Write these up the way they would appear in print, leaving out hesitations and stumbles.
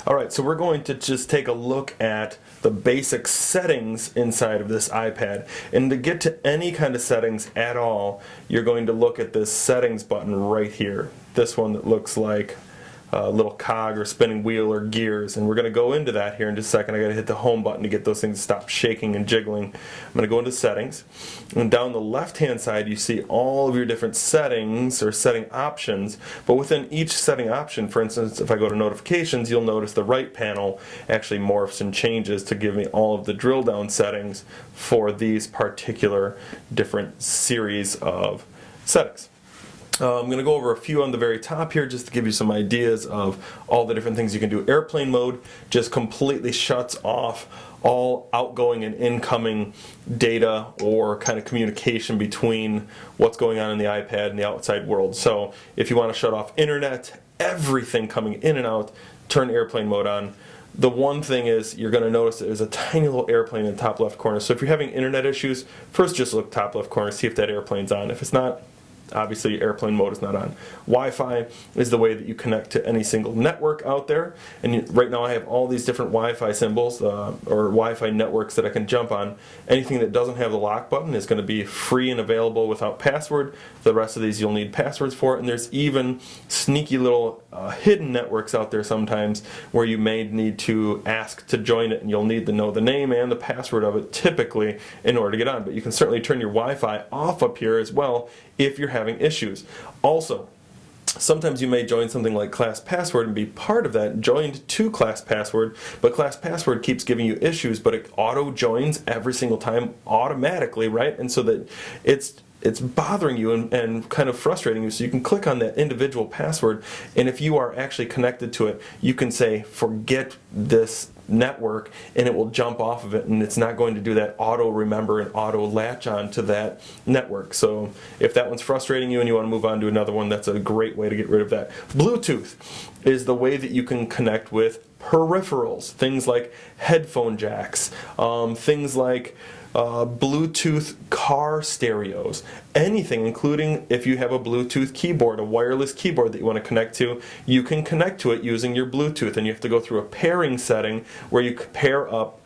Alright, so we're going to just take a look at the basic settings inside of this iPad. And to get to any kind of settings at all, you're going to look at this settings button right here. This one that looks like a little cog or spinning wheel or gears. And we're going to go into that here in just a second. I got to hit the home button to get those things to stop shaking and jiggling. I'm going to go into settings. And down the left hand side you see all of your different settings or setting options. But within each setting option, for instance, if I go to notifications, you'll notice the right panel actually morphs and changes to give me all of the drill down settings for these particular different series of settings. I'm going to go over a few on the very top here just to give you some ideas of all the different things you can do. Airplane mode just completely shuts off all outgoing and incoming data or kind of communication between what's going on in the iPad and the outside world. So if you want to shut off internet, everything coming in and out, turn airplane mode on. The one thing is you're going to notice there's a tiny little airplane in the top left corner. So if you're having internet issues, first just look top left corner, see if that airplane's on. If it's not, obviously airplane mode is not on. Wi-Fi is the way that you connect to any single network out there. And right now I have all these different Wi-Fi symbols or Wi-Fi networks that I can jump on. Anything that doesn't have the lock button is going to be free and available without password. The rest of these you'll need passwords for. And there's even sneaky little hidden networks out there sometimes where you may need to ask to join it, and you'll need to know the name and the password of it typically in order to get on. But you can certainly turn your Wi-Fi off up here as well if you're having issues. Also, sometimes you may join something like Class Password and be part of that, joined to Class Password, but Class Password keeps giving you issues, but it auto joins every single time automatically, right? And so that it's bothering you and kind of frustrating you. So you can click on that individual password, and if you are actually connected to it, you can say forget this network, and it will jump off of it, and it's not going to do that auto remember and auto latch on to that network. So if that one's frustrating you and you want to move on to another one, that's a great way to get rid of that. Bluetooth is the way that you can connect with peripherals, things like headphone jacks, things like Bluetooth car stereos, anything, including if you have a Bluetooth keyboard, a wireless keyboard that you want to connect to, you can connect to it using your Bluetooth, and you have to go through a pairing setting where you pair up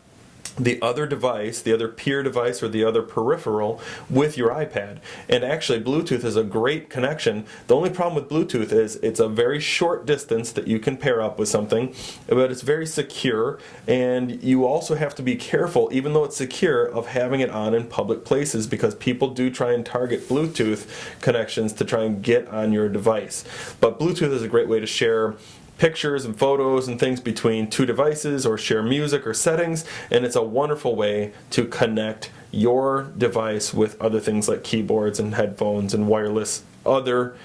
the other device, the other peer device or the other peripheral with your iPad. And actually Bluetooth is a great connection. The only problem with Bluetooth is it's a very short distance that you can pair up with something, but it's very secure, and you also have to be careful, even though it's secure, of having it on in public places, because people do try and target Bluetooth connections to try and get on your device. But Bluetooth is a great way to share pictures and photos and things between two devices, or share music or settings, and it's a wonderful way to connect your device with other things like keyboards and headphones and wireless other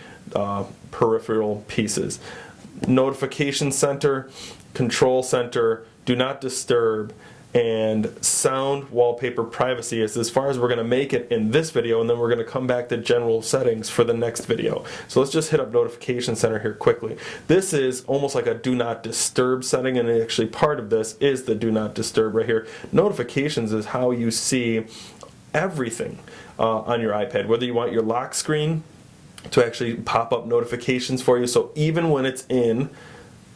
peripheral pieces. Notification center, control center, do not disturb, and sound, wallpaper, privacy is as far as we're going to make it in this video, and then we're going to come back to general settings for the next video. So let's just hit up notification center here quickly. This is almost like a do not disturb setting, and actually part of this is the do not disturb right here. Notifications is how you see everything on your iPad, whether you want your lock screen to actually pop up notifications for you. So even when it's in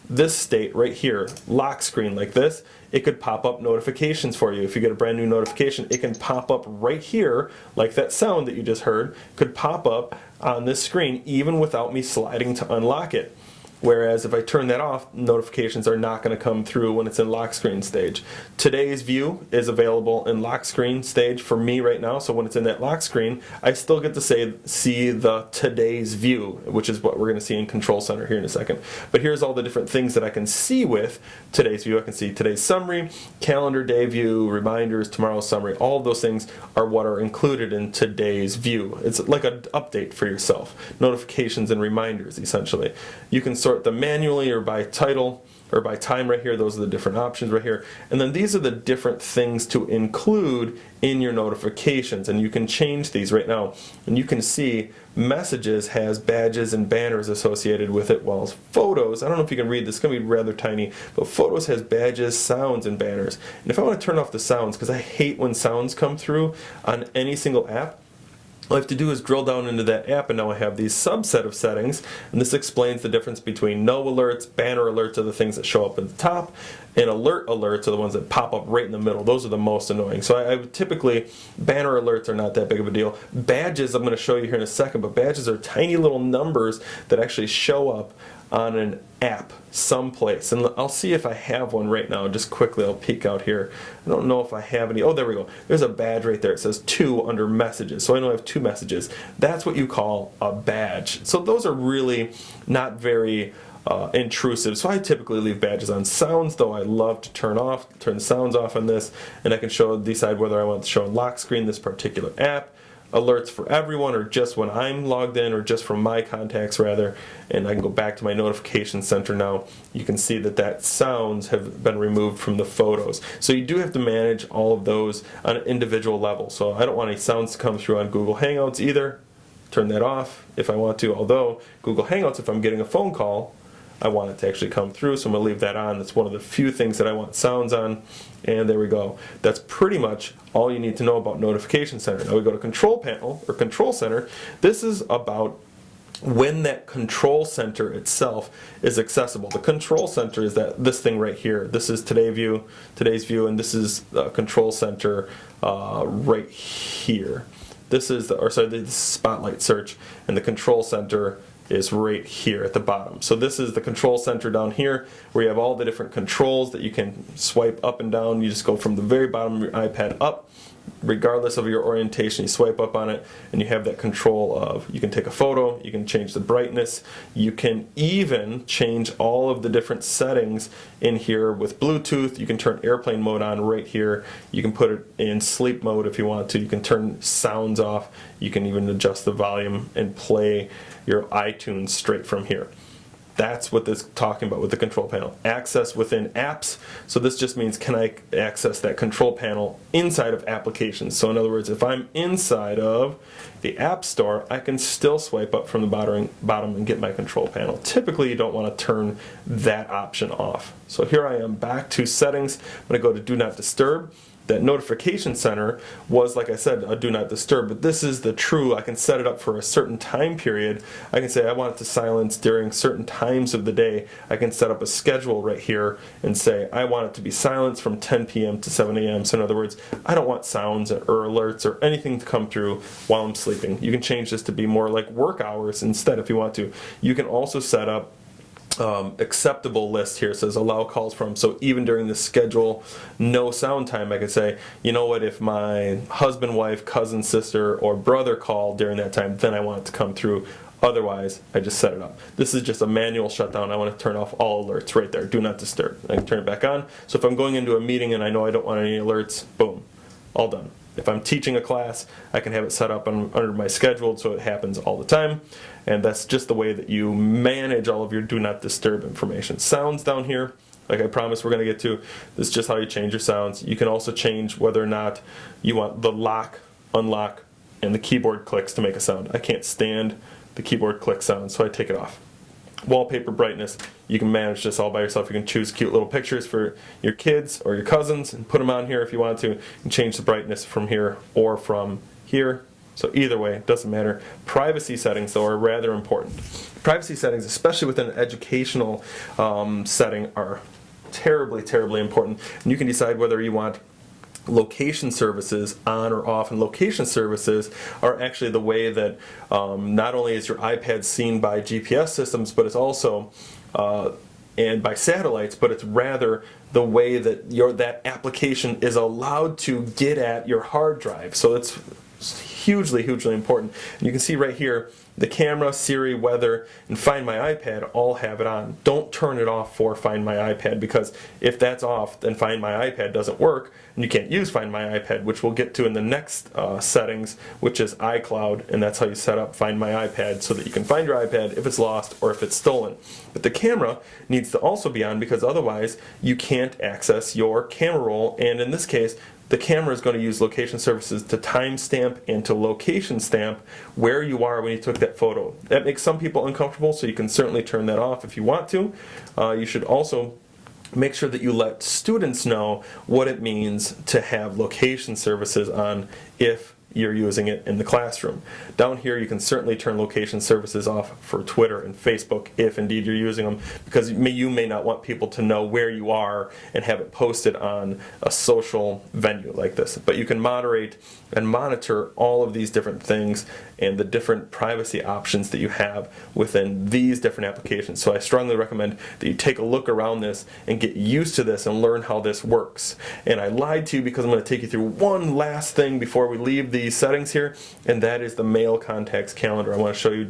this state right here, lock screen like this, it could pop up notifications for you. If you get a brand new notification, it can pop up right here, like that sound that you just heard, could pop up on this screen even without me sliding to unlock it. Whereas if I turn that off, notifications are not going to come through when it's in lock screen stage. Today's view is available in lock screen stage for me right now, so when it's in that lock screen, I still get to see the today's view, which is what we're going to see in control center here in a second. But here's all the different things that I can see with today's view. I can see today's summary, calendar day view, reminders, tomorrow's summary. All of those things are what are included in today's view. It's like an update for yourself. Notifications and reminders, essentially. You can sort them manually or by title or by time right here. Those are the different options right here. And then these are the different things to include in your notifications, and you can change these right now. And you can see messages has badges and banners associated with it, while photos, I don't know if you can read this, it's going to be rather tiny, but photos has badges, sounds, and banners. And if I want to turn off the sounds, because I hate when sounds come through on any single app, all I have to do is drill down into that app, and now I have these subset of settings, and this explains the difference between no alerts. Banner alerts are the things that show up at the top, and alert alerts are the ones that pop up right in the middle. Those are the most annoying. So I would typically, banner alerts are not that big of a deal. Badges, I'm going to show you here in a second, but badges are tiny little numbers that actually show up on an app someplace. And I'll see if I have one right now. Just quickly, I'll peek out here. I don't know if I have any. Oh, there we go. There's a badge right there. It says 2 under messages. So I know I have 2 messages. That's what you call a badge. So those are really not very intrusive. So I typically leave badges on. Sounds, though, I love to turn the sounds off on this, and I can decide whether I want to show on lock screen this particular app. Alerts for everyone, or just when I'm logged in, or just from my contacts rather, and I can go back to my notification center now. You can see that sounds have been removed from the photos. So you do have to manage all of those on an individual level. So I don't want any sounds to come through on Google Hangouts either. Turn that off if I want to, although Google Hangouts, if I'm getting a phone call, I want it to actually come through, so I'm going to leave that on. That's one of the few things that I want sounds on. And there we go. That's pretty much all you need to know about Notification Center. Now we go to Control Panel, or Control Center. This is about when that control center itself is accessible. The control center is this thing right here. This is today's view, and this is Control Center right here. This is the Spotlight search, and the Control Center is right here at the bottom. So this is the control center down here, where you have all the different controls that you can swipe up and down. You just go from the very bottom of your iPad up, regardless of your orientation. You swipe up on it, and you have that control of, you can take a photo, you can change the brightness, you can even change all of the different settings in here with Bluetooth. You can turn airplane mode on right here. You can put it in sleep mode if you want to. You can turn sounds off. You can even adjust the volume and play your iTunes straight from here. That's what this is talking about with the control panel. Access within apps. So this just means, can I access that control panel inside of applications? So in other words, if I'm inside of the App Store, I can still swipe up from the bottom and get my control panel. Typically, you don't want to turn that option off. So here I am back to settings. I'm going to go to Do Not Disturb. That Notification Center was, like I said, a Do Not Disturb, but this is the true, I can set it up for a certain time period. I can say I want it to silence during certain times of the day. I can set up a schedule right here and say I want it to be silenced from 10 p.m. to 7 a.m. So in other words, I don't want sounds or alerts or anything to come through while I'm sleeping. You can change this to be more like work hours instead if you want to. You can also set up acceptable list here. It says allow calls from, so even during the schedule no sound time, I could say, you know what, if my husband, wife, cousin, sister, or brother call during that time, then I want it to come through. Otherwise, I just set it up. This is just a manual shutdown. I want to turn off all alerts right there. Do not disturb. I can turn it back on. So if I'm going into a meeting and I know I don't want any alerts, boom, all done. If I'm teaching a class, I can have it set up under my schedule so it happens all the time. And that's just the way that you manage all of your Do Not Disturb information. Sounds down here, like I promised we're going to get to, this is just how you change your sounds. You can also change whether or not you want the lock, unlock, and the keyboard clicks to make a sound. I can't stand the keyboard click sound, so I take it off. Wallpaper brightness, you can manage this all by yourself. You can choose cute little pictures for your kids or your cousins and put them on here if you want to. You can change the brightness from here or from here. So either way, it doesn't matter. Privacy settings, though, are rather important. Privacy settings, especially within an educational setting, are terribly, terribly important. And you can decide whether you want location services on or off, and location services are actually the way that not only is your iPad seen by GPS systems, but it's also and by satellites, but it's rather the way that that application is allowed to get at your hard drive. So it's hugely, hugely important. And you can see right here, the camera, Siri, weather, and Find My iPad all have it on. Don't turn it off for Find My iPad, because if that's off, then Find My iPad doesn't work, and you can't use Find My iPad, which we'll get to in the next settings, which is iCloud, and that's how you set up Find My iPad so that you can find your iPad if it's lost or if it's stolen. But the camera needs to also be on, because otherwise you can't access your camera roll, and in this case, the camera is going to use location services to timestamp and to location stamp where you are when you took that photo. That makes some people uncomfortable, so you can certainly turn that off if you want to. You should also make sure that you let students know what it means to have location services on if you're using it in the classroom. Down here you can certainly turn location services off for Twitter and Facebook if indeed you're using them, because you may not want people to know where you are and have it posted on a social venue like this. But you can moderate and monitor all of these different things and the different privacy options that you have within these different applications. So I strongly recommend that you take a look around this and get used to this and learn how this works. And I lied to you because I'm going to take you through one last thing before we leave these settings here, and that is the mail contacts calendar. I want to show you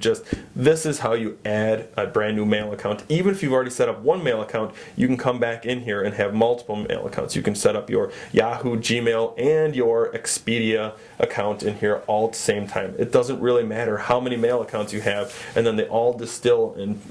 this is how you add a brand new mail account. Even if you've already set up one mail account, you can come back in here and have multiple mail accounts. You can set up your Yahoo, Gmail, and your Expedia account in here all at the same time. It doesn't really matter how many mail accounts you have, and then they all distill and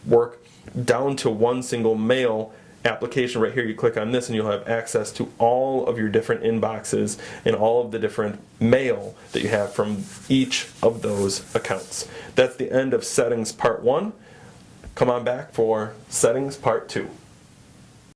work down to one single mail application. Right here, you click on this and you'll have access to all of your different inboxes and all of the different mail that you have from each of those accounts. That's the end of settings part 1. Come on back for settings part 2.